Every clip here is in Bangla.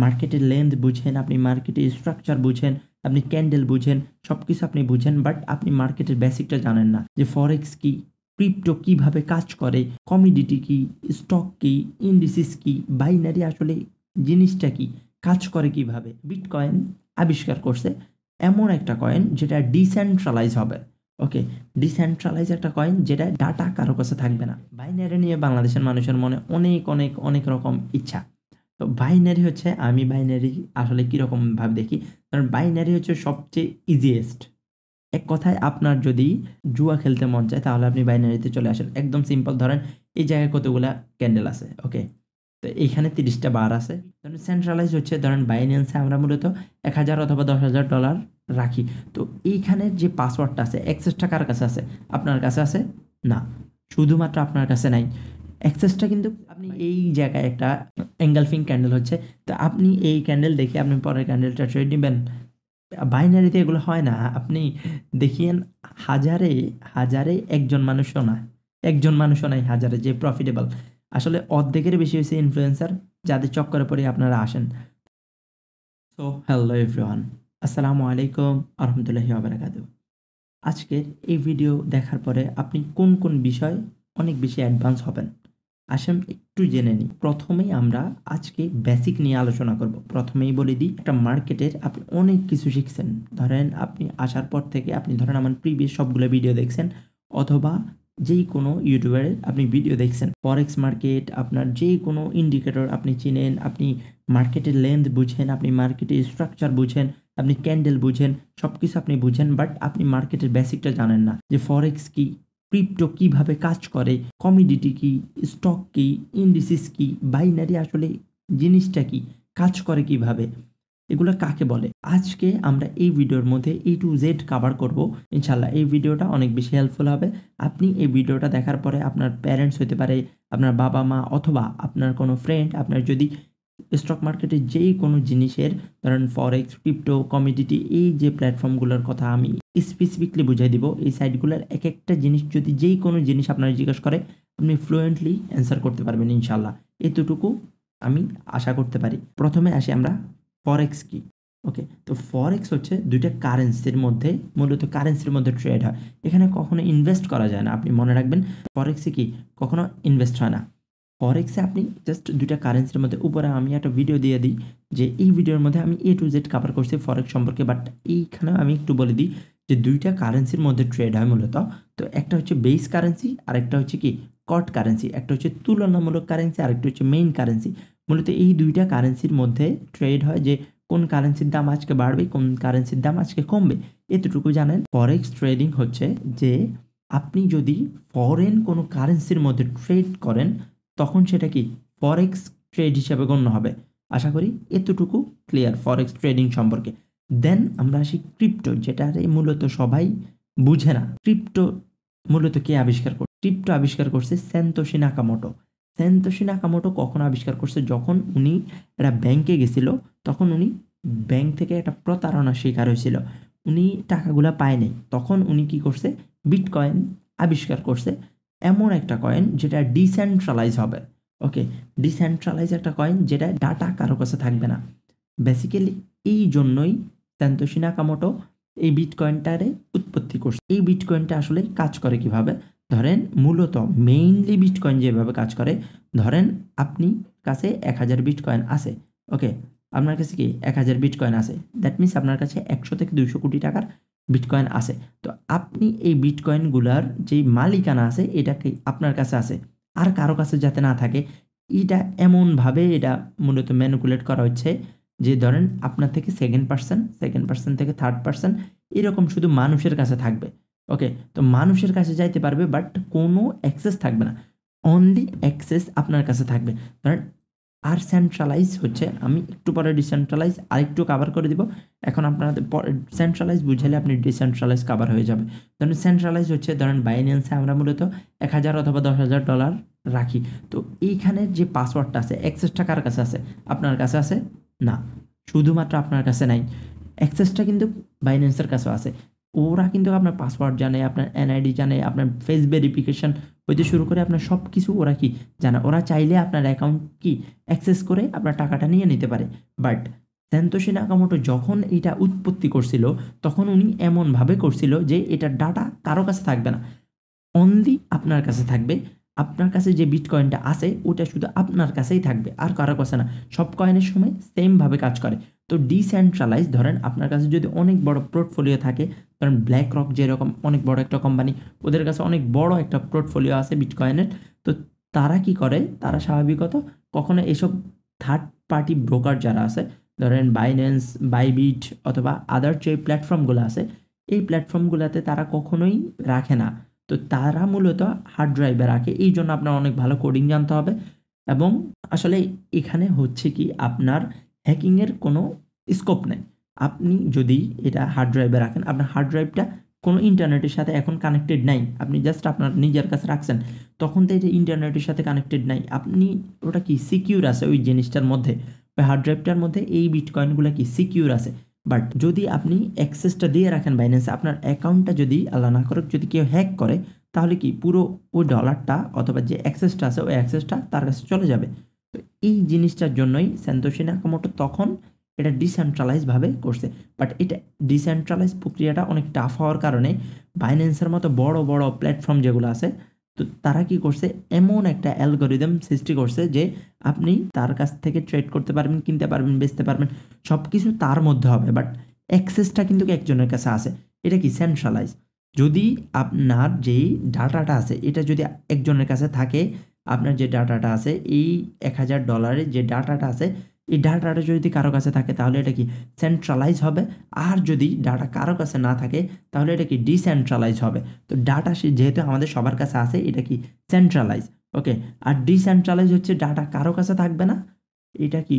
মার্কেটের লেন্থ বুঝেন, আপনি মার্কেটের স্ট্রাকচার বুঝেন, আপনি ক্যান্ডেল বুঝেন, সব কিছু আপনি বুঝেন, বাট আপনি মার্কেটের বেসিকটা জানেন না যে ফরেক্স কি, ক্রিপ্টো কিভাবে কাজ করে, কমিডিটি কি, স্টক কি, ইন্ডিসিস কি, বাইনারি আসলে জিনিসটা কি, কাজ করে কিভাবে। বিটকয়েন আবিষ্কার করছে এমন একটা কয়েন যেটা ডিসেন্ট্রালাইজ হবে। ওকে, ডিসেন্ট্রালাইজ একটা কয়েন যেটা ডাটা কারো কাছে থাকবে না। বাইনারি নিয়ে বাংলাদেশের মানুষের মনে অনেক অনেক অনেক রকম ইচ্ছা। তো বাইনারি হচ্ছে, আমি বাইনারি আসলে কীরকমভাবে দেখি, কারণ বাইনারি হচ্ছে সবচেয়ে ইজিয়েস্ট। এক কথায় আপনার যদি জুয়া খেলতে মন চায় তাহলে আপনি বাইনারিতে চলে আসেন। একদম সিম্পল, ধরেন এই জায়গায় কতগুলা ক্যান্ডেল আছে, ওকে, তো এইখানে 30টা বার আছে। ধরেন সেন্ট্রালাইজ হচ্ছে, ধরেন বাইন্যান্সে আমরা মূলত 1000 অথবা $10,000 রাখি। তো এইখানের যে পাসওয়ার্ডটা আছে, অ্যাক্সেসটা কার কাছে আছে? আপনার কাছে আছে না, শুধুমাত্র আপনার কাছে নাই, অ্যাক্সেসটা কিন্তু আপনি এই জায়গায় একটা এঙ্গালফিং ক্যান্ডেল হচ্ছে, তো আপনি এই ক্যান্ডেল দেখে আপনি পরের ক্যান্ডেলটা ট্রেড নেবেন। বাইনারিতে এগুলো হয় না। আপনি দেখিয়েন হাজারে হাজারে একজন মানুষও না, একজন মানুষও নাই হাজারে যে প্রফিটেবল। আসলে অর্ধেকের বেশি হয়েছে ইনফ্লুয়েন্সার, যাদের চক্করে পড়ে আপনারা আসেন। সো হ্যালো এভরিওয়ান, আসসালামু আলাইকুম আরহামতুল্লাহি ওয়াবারাকাতুহু। আজকের এই ভিডিও দেখার পরে আপনি কোন কোন বিষয় অনেক বেশি অ্যাডভান্স হবেন আসেন একটু জেনে নিই। প্রথমেই আমরা আজকে বেসিক নিয়ে আলোচনা করব। প্রথমেই বলে দিই, একটা মার্কেটের আপনি অনেক কিছু শিখছেন। ধরেন আপনি আসার পর থেকে আপনি ধরেন আমার প্রিভিয়াস সবগুলো ভিডিও দেখছেন, অথবা যেই কোনো ইউটিউবারের আপনি ভিডিও দেখছেন। ফরেক্স মার্কেট, আপনার যেই কোনো ইন্ডিকেটর আপনি চিনেন, আপনি মার্কেটের লেন্থ বুঝেন, আপনি মার্কেটের স্ট্রাকচার বুঝেন, আপনি ক্যান্ডেল বুঝেন, সব কিছু আপনি বুঝেন, বাট আপনি মার্কেটের বেসিকটা জানেন না যে ফরেক্স কি, ক্রিপ্টো কিভাবে কাজ করে, কমিডিটি কি, স্টক কি, ইন্ডিসিস কি, বাইনারি আসলে জিনিসটা কি, কাজ করে কিভাবে, এগুলো কাকে বলে। আজকে আমরা এই ভিডিওর মধ্যে A to Z কভার করব ইনশাল্লাহ। এই ভিডিওটা অনেক বেশি হেল্পফুল হবে। আপনি এই ভিডিওটা দেখার পরে আপনার প্যারেন্টস হতে পারে, আপনার বাবা মা, অথবা আপনার কোনো ফ্রেন্ড, আপনার যদি স্টক মার্কেটে যেই কোনো জিনিসের, ধরেন ফরেক্স, ক্রিপ্টো, কমিডিটি, এই যে প্ল্যাটফর্মগুলোর কথা আমি স্পেসিফিকলি বুঝাই দিব, এই সাইটগুলোর এক একটা জিনিস যদি যেই কোনো জিনিস আপনার জিজ্ঞেস করে আপনি ফ্লুয়েন্টলি অ্যান্সার করতে পারবেন ইনশাল্লাহ। এতটুকু আমি আশা করতে পারি। প্রথমে আসি আমরা ফরেক্স কি। ওকে, তো ফরেক্স হচ্ছে দুইটা কারেন্সির মধ্যে, মূলত কারেন্সির মধ্যে ট্রেড হয়। এখানে কখনো ইনভেস্ট করা যায় না, আপনি মনে রাখবেন। ফরেক্সে কি কখনো ইনভেস্ট হয় না। ফরেক্সে আপনি জাস্ট দুইটা কারেন্সির মধ্যে, উপরে আমি একটা ভিডিও দিয়ে দিই যে এই ভিডিওর মধ্যে আমি A to Z কভার করছি ফরেক্স সম্পর্কে, বাট এইখানে আমি একটু বলে দিই যে দুইটা কারেন্সির মধ্যে ট্রেড হয় মূলত। তো একটা হচ্ছে বেস কারেন্সি, আর একটা হচ্ছে কি কট কারেন্সি। একটা হচ্ছে তুলনামূলক কারেন্সি, আর একটা হচ্ছে মেইন কারেন্সি। মূলত এই দুইটা কারেন্সির মধ্যে ট্রেড হয় যে কোন কারেন্সির দাম আজকে বাড়বে, কোন কারেন্সির দাম আজকে কমবে, এতটুকু জানেন। ফরেক্স ট্রেডিং হচ্ছে যে আপনি যদি ফরেন কোনো কারেন্সির মধ্যে ট্রেড করেন তখন সেটা কি ফরেক্স ট্রেড হিসাবে গণ্য হবে। আশা করি এতটুকু ক্লিয়ার ফরেক্স ট্রেডিং সম্পর্কে। দেন আমরা আসি ক্রিপ্টো, যেটা মূলত সবাই বুঝে না। ক্রিপ্টো মূলত কে আবিষ্কার করছে? ক্রিপ্টো আবিষ্কার করছে স্যান্তোশি নাকামোটো। স্যান্তোশি নাকামোটো কখন আবিষ্কার করছে? যখন উনি একটা ব্যাংকে গেছিল, তখন উনি ব্যাংক থেকে একটা প্রতারণার শিকার হয়েছিল, উনি টাকাগুলা পায় নাই। তখন উনি কি করছে? বিটকয়েন আবিষ্কার করছে, এমন একটা কয়েন যেটা ডিসেন্ট্রালাইজ হবে। ওকে, ডিসেন্ট্রালাইজ একটা কয়েন যেটা ডাটা কারো কাছে থাকবে না। বেসিক্যালি এই জন্যই সান্তোশি নাকামোটো এই বিটকয়েনটারে উৎপত্তি করছে। এই বিটকয়েনটা আসলে কাজ করে কিভাবে? ধরেন মূলত মেইনলি বিটকয়েন যেভাবে কাজ করে, ধরেন আপনি কাছে 1000 বিটকয়েন আছে। ওকে, আপনার কাছে কি 1000 বিটকয়েন আছে, দ্যাট মিনস আপনার কাছে 100 থেকে 200 কোটি টাকার বিটকয়েন আছে। তো আপনি এই বিটকয়েনগুলার যেই মালিকানা আছে এটা কি আপনার কাছে আছে, আর কারো কাছে যাতে না থাকে। এটা এমনভাবে এটা মূলত ম্যানিপুলেট করা হচ্ছে যে ধরেন আপনার থেকে সেকেন্ড পার্সন থেকে থার্ড পার্সন, এরকম শুধু মানুষের কাছে থাকবে। ওকে, তো মানুষের কাছে যাইতে পারবে, বাট কোনো অ্যাক্সেস থাকবে না, অনলি অ্যাক্সেস আপনার কাছে থাকবে। ধরেন আর সেন্ট্রালাইজ হচ্ছে, আমি একটু পরে ডিসেন্ট্রালাইজ আরেকটু কাভার করে দিব। এখন আপনাদের সেন্ট্রালাইজ বুঝালে আপনি ডিসেন্ট্রালাইজ কাভার হয়ে যাবে। ধরেন সেন্ট্রালাইজ হচ্ছে, ধরেন বাইন্যান্সে আমরা মূলত 1000 অথবা $10,000 রাখি। তো এইখানের যে পাসওয়ার্ডটা আছে, অ্যাক্সেসটা কার কাছে আছে? আপনার কাছে আছে না, শুধুমাত্র আপনার কাছে নাই, অ্যাক্সেসটা কিন্তু বাইন্যান্সের কাছেও আছে। ওরা কিন্তু আপনার পাসওয়ার্ড জানে, আপনার এনআইডি জানে, আপনার ফেস ভেরিফিকেশন হইতে শুরু করে আপনার সব কিছু ওরা কি জানে। ওরা চাইলে আপনার অ্যাকাউন্ট কি অ্যাক্সেস করে আপনার টাকাটা নিয়ে নিতে পারে। বাট সান্তোশি নাকামোটো যখন এটা উৎপত্তি করছিল তখন উনি এমনভাবে করছিল যে এটার ডাটা কারো কাছে থাকবে না, অনলি আপনার কাছে থাকবে। আপনার কাছে যে বিটকয়েনটা আছে ওটা শুধু আপনার কাছেই থাকবে, আর কারো কাছে না। সব কয়েনের সময় সেমভাবে কাজ করে। তো ডিসেন্ট্রালাইজ, ধরেন আপনার কাছে যদি অনেক বড় পোর্টফোলিও থাকে, ধরেন ব্ল্যাক রক যেরকম অনেক বড় একটা কোম্পানি, ওদের কাছে অনেক বড় একটা পোর্টফোলিও আছে বিটকয়েনের। তো তারা কি করে, তারা স্বাভাবিকত কখনো এসব থার্ড পার্টি ব্রোকার যারা আছে, ধরেন বাইন্যান্স, বাইবিট অথবা আদার যে প্ল্যাটফর্মগুলো আছে, এই প্ল্যাটফর্মগুলোতে তারা কখনোই রাখে না। তো তারা মূলত হার্ড ড্রাইভে রাখে। এই জন্য আপনার অনেক ভালো কোডিং জানতে হবে। এবং আসলে এখানে হচ্ছে কি, আপনার হ্যাকিংয়ের কোনো স্কোপ নেই। আপনি যদি এটা হার্ড ড্রাইভে রাখেন, আপনার হার্ড ড্রাইভটা কোনো ইন্টারনেটের সাথে এখন কানেক্টেড নাই, আপনি জাস্ট আপনার নিজের কাছে রাখছেন, তখন তো এটা ইন্টারনেটের সাথে কানেক্টেড নাই। আপনি ওটা কি সিকিউর আছে ওই জিনিসটার মধ্যে, ওই হার্ড ড্রাইভটার মধ্যে এই বিটকয়েনগুলো কি সিকিউর আছে। বাট যদি আপনি অ্যাক্সেসটা দিয়ে রাখেন বাইন্যান্সে, আপনার অ্যাকাউন্টটা যদি আল্লাহ না করুক যদি কেউ হ্যাক করে, তাহলে কি পুরো ওই ডলারটা অথবা যে অ্যাক্সেসটা আছে ওই অ্যাক্সেসটা তার কাছে চলে যাবে। তো এই জিনিসটার জন্যই সান্তোশি নাকামোটো তখন এটা ডিসেন্ট্রালাইজভাবে করছে। বাট এটা ডিসেন্ট্রালাইজ প্রক্রিয়াটা অনেক টাফ হওয়ার কারণে বাইন্যান্সের মতো বড় বড় প্ল্যাটফর্ম যেগুলো আছে, তো তারা কি করছে, এমন একটা অ্যালগোরিদম সৃষ্টি করছে যে আপনি তার কাছ থেকে ট্রেড করতে পারবেন, কিনতে পারবেন, বেচতে পারবেন, সব কিছু তার মধ্যে হবে। বাট অ্যাক্সেসটা কিন্তু একজনের কাছে আছে। এটা কি সেন্ট্রালাইজ। যদি আপনার যেই ডাটাটা আছে এটা যদি একজনের কাছে থাকে, আপনার যে ডাটাটা আছে এই $1000 যে ডাটাটা আছে, এই ডাটাটা যদি কারো কাছে থাকে তাহলে এটা কি সেন্ট্রালাইজ হবে। আর যদি ডাটা কারো কাছে না থাকে তাহলে এটা কি ডিসেন্ট্রালাইজ হবে। তো ডাটা যেহেতু আমাদের সবার কাছে আছে, এটা কি সেন্ট্রালাইজ। ওকে। আর ডিসেন্ট্রালাইজ হচ্ছে ডাটা কারো কাছে থাকবে না, এটা কি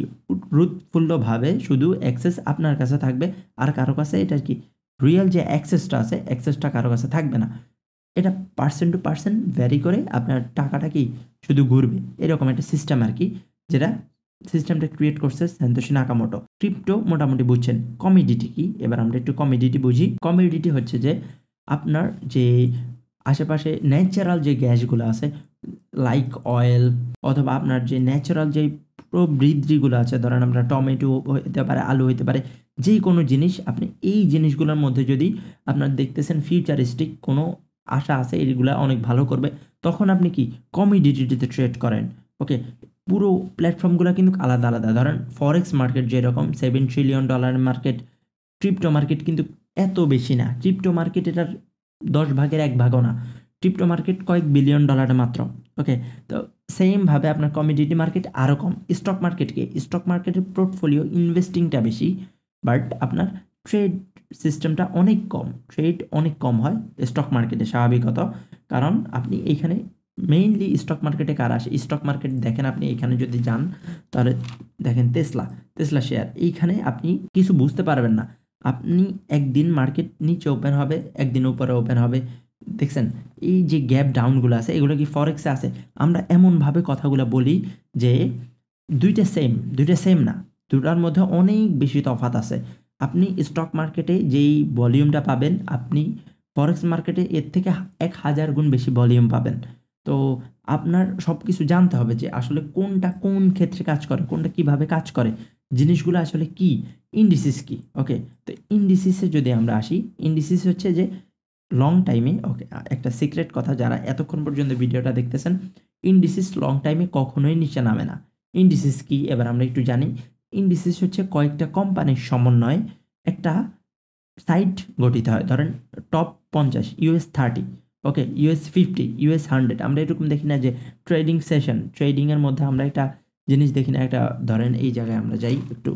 রুটফুল্লভাবে শুধু অ্যাক্সেস আপনার কাছে থাকবে, আর কারো কাছে এটা কি রিয়েল যে অ্যাক্সেসটা আছে অ্যাক্সেসটা কারো কাছে থাকবে না। এটা পার্সেন্ট টু পার্সেন্ট ভ্যারি করে আপনার টাকাটা কি শুধু ঘুরবে, এরকম একটা সিস্টেম আর কি, যেটা সিস্টেমটা ক্রিয়েট করছে সান্তোশি নাকামোটো। ক্রিপ্টো মোটামুটি বুঝছেন। কমিডিটি কি, এবার আমরা একটু কমিডিটি বুঝি। কমিডিটি হচ্ছে যে আপনার যে আশেপাশে ন্যাচারাল যে গ্যাসগুলো আছে, লাইক অয়েল, অথবা আপনার যে ন্যাচারাল যে প্রবৃদ্ধিগুলো আছে, ধরেন আমরা টমেটো হতে পারে, আলু হতে পারে, যে কোনো জিনিস, আপনি এই জিনিসগুলোর মধ্যে যদি আপনার দেখতেছেন ফিউচারিস্টিক কোনো আশা আছে এগুলা অনেক ভালো করবে, তখন আপনি কি কমিডিটিতে ট্রেড করেন। ওকে। পুরো প্ল্যাটফর্মগুলো কিন্তু আলাদা আলাদা। ধরেন ফরেক্স মার্কেট যেরকম $7 ট্রিলিয়ন মার্কেট, ক্রিপ্টো মার্কেট কিন্তু এত বেশি না। ক্রিপ্টো মার্কেট এটার 10 ভাগের 1 ভাগও না। ক্রিপ্টো মার্কেট কয়েক বিলিয়ন ডলারে মাত্র। ওকে। তো সেমভাবে আপনার কমিডিটি মার্কেট আরও কম। স্টক মার্কেটকে, স্টক মার্কেটের পোর্টফোলিও ইনভেস্টিংটা বেশি, বাট আপনার ট্রেড সিস্টেমটা অনেক কম। ট্রেড অনেক কম হয় স্টক মার্কেটে স্বাভাবিকত, কারণ আপনি এইখানে মেইনলি স্টক মার্কেটে কারা আসে, স্টক মার্কেট দেখেন আপনি এখানে যদি যান তাহলে দেখেন টেসলা শেয়ার, এইখানে আপনি কিছু বুঝতে পারবেন না। আপনি একদিন মার্কেট নিচে ওপেন হবে, একদিন উপরে ওপেন হবে, দেখছেন এই যে গ্যাপ ডাউনগুলো আছে এগুলো কি ফরেক্সে আছে। আমরা এমনভাবে কথাগুলো বলি যে দুইটা সেম না, দুটার মধ্যে অনেক বেশি তফাৎ আছে। আপনি স্টক মার্কেটে যেই ভলিউমটা পাবেন, আপনি ফরেক্স মার্কেটে এর থেকে 1000 গুণ বেশি ভলিউম পাবেন। তো আপনার সব কিছু জানতে হবে যে আসলে কোনটা কোন ক্ষেত্রে কাজ করে, কোনটা কিভাবে কাজ করে, জিনিসগুলো আসলে কি, ইন্ডিসিস কি। ওকে। তো ইন্ডিসিসে যদি আমরা আসি, ইন্ডিসিস হচ্ছে যে লং টাইমে, ওকে, একটা সিক্রেট কথা, যারা এতক্ষণ পর্যন্ত ভিডিওটা দেখতেছেন, ইন্ডিসিস লং টাইমে কখনোই নিচে নামে না। ইন্ডিসিস কি এবার আমরা একটু জানি। ইন্ডিসিস হচ্ছে কয়েকটা কোম্পানির সমন্বয়ে একটা সাইট গঠিত হয়। ধরেন টপ 50, US 30, ওকে, US 50, US 100। আমরা এরকম দেখি না যে ট্রেডিং সেশন, ট্রেডিংয়ের মধ্যে আমরা একটা জিনিস দেখি না, একটা ধরেন এই জায়গায় আমরা যাই একটু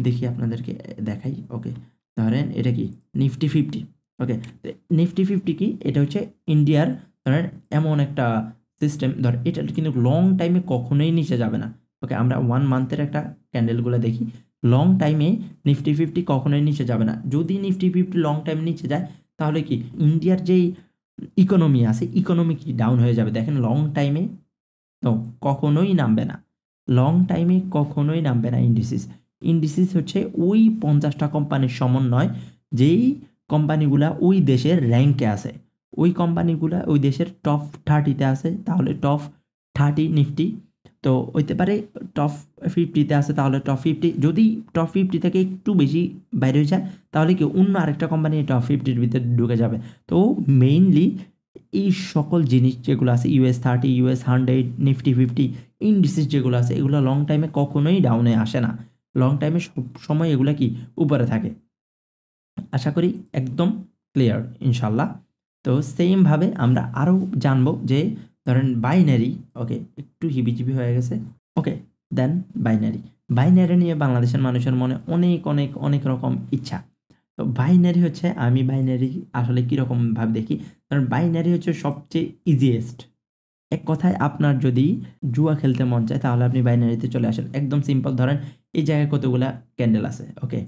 দেখি আপনাদেরকে দেখাই। ওকে। ধরেন এটা কি নিফটি 50। ওকে। তো নিফটি 50 কি, এটা হচ্ছে ইন্ডিয়ার ধরেন এমন একটা সিস্টেম, ধর এটা কিন্তু লং টাইমে কখনোই নিচে যাবে না। ওকে। আমরা 1 মান্থের একটা ক্যান্ডেলগুলো দেখি, লং টাইমে নিফটি 50 কখনোই নিচে যাবে না। যদি নিফটি 50 লং টাইম নিচে যায় তাহলে কি ইন্ডিয়ার যেই ইকোনমি আছে ইকোনমি কি ডাউন হয়ে যাবে। দেখেন লং টাইমে তো কখনোই নামবে না, লং টাইমে কখনোই নামবে না ইন্ডিসিস। ইন্ডিসিস হচ্ছে ওই 50টা কোম্পানির সমন্বয়, যেই কোম্পানিগুলা ওই দেশের র্যাঙ্কে আছে, ওই কোম্পানিগুলা ওই দেশের টপ 30-তে আছে, তাহলে টপ 30 নিফটি। তো হইতে পারে টপ 50-তে আছে, তাহলে টপ 50, যদি টপ 50 থেকে একটু বেশি বাইরে হয়ে যায় তাহলে কি অন্য আরেকটা কোম্পানি টপ 50-র ভিতরে ঢুকে যাবে। তো মেইনলি এই সকল জিনিস যেগুলো আছে US 30, US 100, নিফটি 50 ইন্ডিসিস যেগুলো আছে এগুলো লং টাইমে কখনোই ডাউনে আসে না, লং টাইমে সব সময় এগুলো কি উপরে থাকে। আশা করি একদম ক্লিয়ার ইনশাল্লাহ। তো সেমভাবে আমরা আরও জানবো যে ধরেন বাইনারি, ওকে একটু হিবিজিবি হয়ে গেছে, ওকে দেন বাইনারি নিয়ে বাংলাদেশের মানুষের মনে অনেক অনেক অনেক রকম ইচ্ছা। তো বাইনারি হচ্ছে, আমি বাইনারি আসলে কীরকমভাবে দেখি, কারণ বাইনারি হচ্ছে সবচেয়ে ইজিয়েস্ট। এক কথায় আপনার যদি জুয়া খেলতে মন চায় তাহলে আপনি বাইনারিতে চলে আসেন, একদম সিম্পল। ধরেন এই জায়গায় কতগুলা ক্যান্ডেল আছে, ওকে,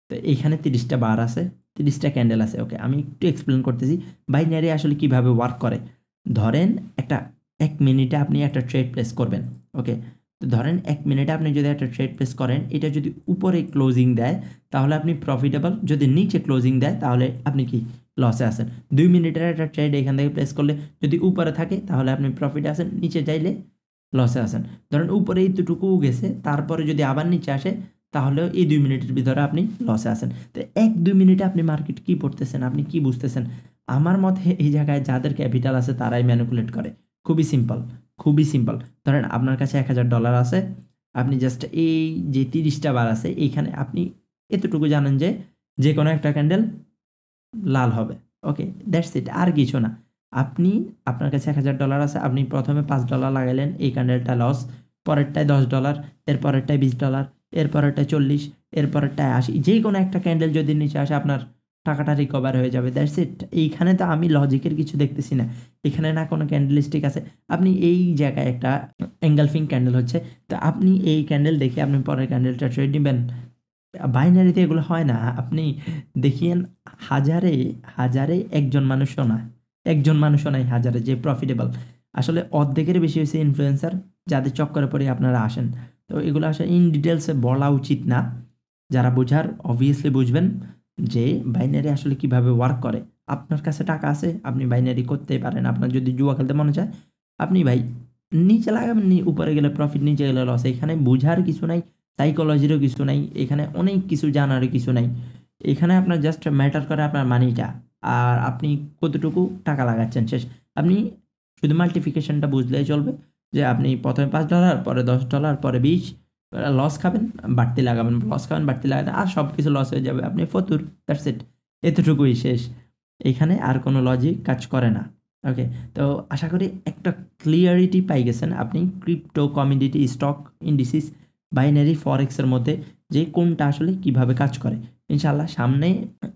তো এইখানে 30টা বার আছে, 30টা ক্যান্ডেল আছে, ওকে। আমি একটু এক্সপ্লেন করতেছি বাইনারি আসলে কিভাবে ওয়ার্ক করে। ধরেন একটা 1 মিনিটে আপনি একটা ট্রেড প্লেস করবেন, ওকে। তো ধরেন 1 মিনিটে আপনি যদি একটা ট্রেড প্লেস করেন, এটা যদি উপরে ক্লোজিং দেয় তাহলে আপনি প্রফিটেবল, যদি নিচে ক্লোজিং দেয় তাহলে আপনি কি লসে আছেন। 2 মিনিটের একটা ট্রেড এখান থেকে প্লেস করলে যদি উপরে থাকে তাহলে আপনি প্রফিটে আছেন, নিচে যাইলে লসে আছেন। ধরেন উপরে এইটুকু গেছে, তারপরে যদি আবার নিচে আসে তাহলেও এই 2 মিনিটের ভিতরে আপনি লসে আছেন। তো 1-2 মিনিটে আপনি মার্কেট কী পড়তেছেন, আপনি কি বুঝতেছেন? আমার মতে এই জায়গায় যাদের ক্যাপিটাল আছে তারাই ম্যানিপুলেট করে। খুবই সিম্পল, খুবই সিম্পল। ধরেন আপনার কাছে $1000 আছে, আপনি জাস্ট এই যে 30টা বার আছে এইখানে আপনি এতটুকু জানেন যে যে কোনো একটা ক্যান্ডেল লাল হবে, ওকে, দ্যাটস ইট, আর কিছু না। আপনি আপনার কাছে $1000 আছে, আপনি প্রথমে $5 লাগাইলেন, এই ক্যান্ডেলটা লস, পরেরটায় $10, এর পরেরটায় $20, এর পরেরটায় 40, এর পরেরটায় 80, যে কোনো একটা ক্যান্ডেল যদি নিচে আসে আপনার টাকাটা রিকভার হয়ে যাবে, দ্যাটস ইট। এইখানে তো আমি লজিকের কিছু দেখতেছি না, এখানে না কোনো ক্যান্ডেলস্টিক আছে। আপনি এই জায়গায় একটা এঙ্গালফিং ক্যান্ডেল হচ্ছে, তো আপনি এই ক্যান্ডেল দেখে আপনি পরের ক্যান্ডেলটা ট্রেড নেবেন। বাইনারিতে এগুলো হয় না। আপনি দেখিয়েন হাজারে হাজারে একজন মানুষও না, একজন মানুষও নাই হাজারে যে প্রফিটেবল। আসলে অর্ধেকের বেশি হয়েছে ইনফ্লুয়েন্সার, যাদের চক্করে পড়ে আপনারা আসেন। তো এগুলো আসলে ইন ডিটেলসে বলা উচিত না, যারা বোঝার অবভিয়াসলি বুঝবেন যে বাইনারি আসলে কিভাবে ওয়ার্ক করে। আপনার কাছে টাকা আছে, আপনি বাইনারি করতেই পারেন। আপনার যদি জুয়া খেলতে মনে চায় আপনি ভাই নিচে লাগাবেন, উপরে গেলে প্রফিট, নিচে গেলে লস। এখানে বোঝার কিছু নাই, সাইকোলজিরও কিছু নাই, এখানে অনেক কিছু জানারও কিছু নাই। এখানে আপনার জাস্ট ম্যাটার করে আপনার মানিটা, আর আপনি কতটুকু টাকা লাগাচ্ছেন শেষ। আপনি শুধু মাল্টিফিকেশনটা বুঝলেই চলবে, যে আপনি প্রথমে $5, পরে $10, পরে 20, লস খাবেন বাড়তি লাগাবেন, লস খাবেন বাড়তি লাগাবেন, আর সব কিছু লস হয়ে যাবে, আপনি ফতুর, দ্যাটস ইট, এতটুকুই শেষ। এখানে আর কোনো লজিক কাজ করে না, ওকে। তো আশা করি একটা ক্লিয়ারিটি পাই গেছেন আপনি ক্রিপ্টো, কমিডিটি, স্টক, ইন্ডিসিস, বাইনারি, ফরেক্সের মধ্যে যে কোনটা আসলে কিভাবে কাজ করে। ইনশাল্লাহ সামনে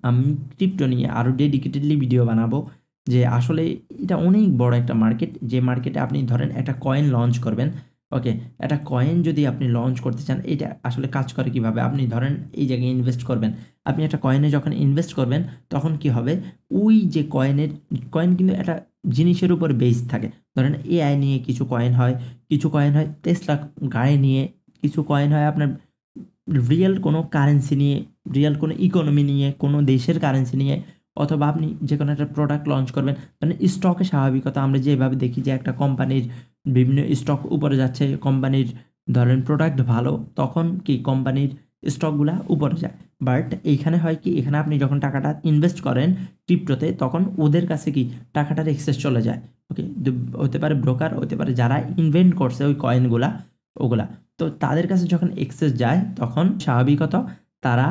আমি ক্রিপ্টো নিয়ে আরও ডেডিকেটেডলি ভিডিও বানাবো, যে আসলে এটা অনেক বড় একটা মার্কেট, যে মার্কেটে আপনি ধরেন একটা কয়েন লঞ্চ করবেন, ওকে, একটা কয়েন যদি আপনি লঞ্চ করতে চান এটা আসলে কাজ করে কিভাবে। আপনি ধরেন এই জায়গায় ইনভেস্ট করবেন, আপনি একটা কয়েনে যখন ইনভেস্ট করবেন তখন কি হবে, ওই যে কয়েন কিন্তু একটা জিনিসের উপর বেস থাকে। ধরেন এআই নিয়ে কিছু কয়েন হয়, কিছু কয়েন হয় টেসলা গাড়ি নিয়ে, কিছু কয়েন হয় আপনার রিয়েল কোনো কারেন্সি নিয়ে, রিয়েল কোনো ইকোনমি নিয়ে, কোনো দেশের কারেন্সি নিয়ে, অথবা আপনি যে কোনো একটা প্রোডাক্ট লঞ্চ করবেন। মানে স্টকে স্বাভাবিকতা আমরা যেভাবে দেখি যে একটা কোম্পানির বিভিন্ন স্টক উপরে যাচ্ছে, কোম্পানির ধরেন প্রোডাক্ট ভালো, তখন কি কোম্পানির স্টকগুলা উপরে যায়। বাট এইখানে হয় কি, এখানে আপনি যখন টাকাটা ইনভেস্ট করেন ক্রিপ্টোতে, তখন ওদের কাছে কি টাকাটার এক্সেস চলে যায়, ওকে। হতে পারে ব্রোকার, হতে পারে যারা ইনভেন্ট করছে ওই কয়েনগুলা, ওগুলা। তো তাদের কাছে যখন এক্সেস যায় তখন স্বাভাবিকত তারা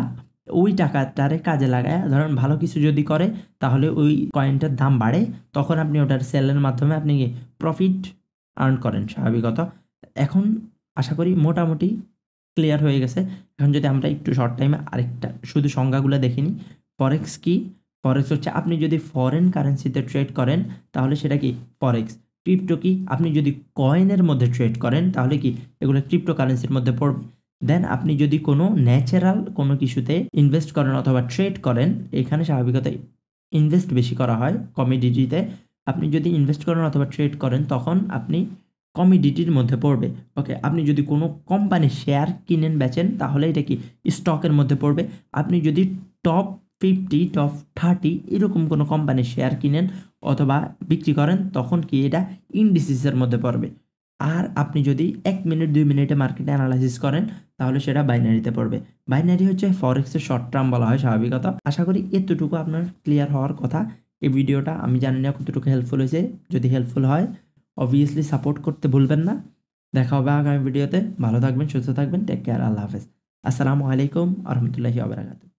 ওই টাকাটারে কাজে লাগায়, ধরেন ভালো কিছু যদি করে তাহলে ওই কয়েনটার দাম বাড়ে, তখন আপনি ওটার সেলের মাধ্যমে আপনি প্রফিট আর্ন করেন স্বাভাবিকত। এখন আশা করি মোটামুটি ক্লিয়ার হয়ে গেছে। এখন যদি আমরা একটু শর্ট টাইমে আরেকটা শুধু সংজ্ঞাগুলো দেখে নিই। ফরেক্স কি? ফরেক্স হচ্ছে আপনি যদি ফরেন কারেন্সিতে ট্রেড করেন তাহলে সেটা কি ফরেক্স। ক্রিপ্টো কি? আপনি যদি কয়েনের মধ্যে ট্রেড করেন তাহলে কি এগুলো ক্রিপ্টো কারেন্সির মধ্যে পড়বে। দেন আপনি যদি কোনো ন্যাচারাল কোনো কিছুতে ইনভেস্ট করেন অথবা ট্রেড করেন, এখানে স্বাভাবিকত ইনভেস্ট বেশি করা হয় কমিডিটিতে। আপনি যদি ইনভেস্ট করেন অথবা ট্রেড করেন তখন আপনি কমিডিটির মধ্যে পড়বে, ওকে। আপনি যদি কোনো কোম্পানির শেয়ার কিনেন বেচেন তাহলে এটা কি স্টকের মধ্যে পড়বে। আপনি যদি টপ 50 টপ 30 এরকম কোনো কোম্পানির শেয়ার কিনেন অথবা বিক্রি করেন, তখন কি এটা ইন্ডিসিসের মধ্যে পড়বে। আর আপনি যদি 1 মিনিট 2 মিনিটে মার্কেট অ্যানালাইসিস করেন, তাহলে সেটা বাইনারিতে পড়বে। বাইনারি হচ্ছে ফরেক্সের শর্ট টার্ম বলা হয় স্বাভাবিকত। আশা করি এতটুকু আপনার ক্লিয়ার হওয়ার কথা। এই ভিডিওটা আমি জানি না কতটুকু হেল্পফুল হয়েছে। যদি হেল্পফুল হয় অবভিয়াসলি সাপোর্ট করতে ভুলবেন না। দেখা হবে আগামী ভিডিওতে। ভালো থাকবেন, সুস্থ থাকবেন। Take care. আল্লাহ হাফেজ। আসসালামু আলাইকুম ওয়া রাহমাতুল্লাহি ওয়া বারাকাতুহু।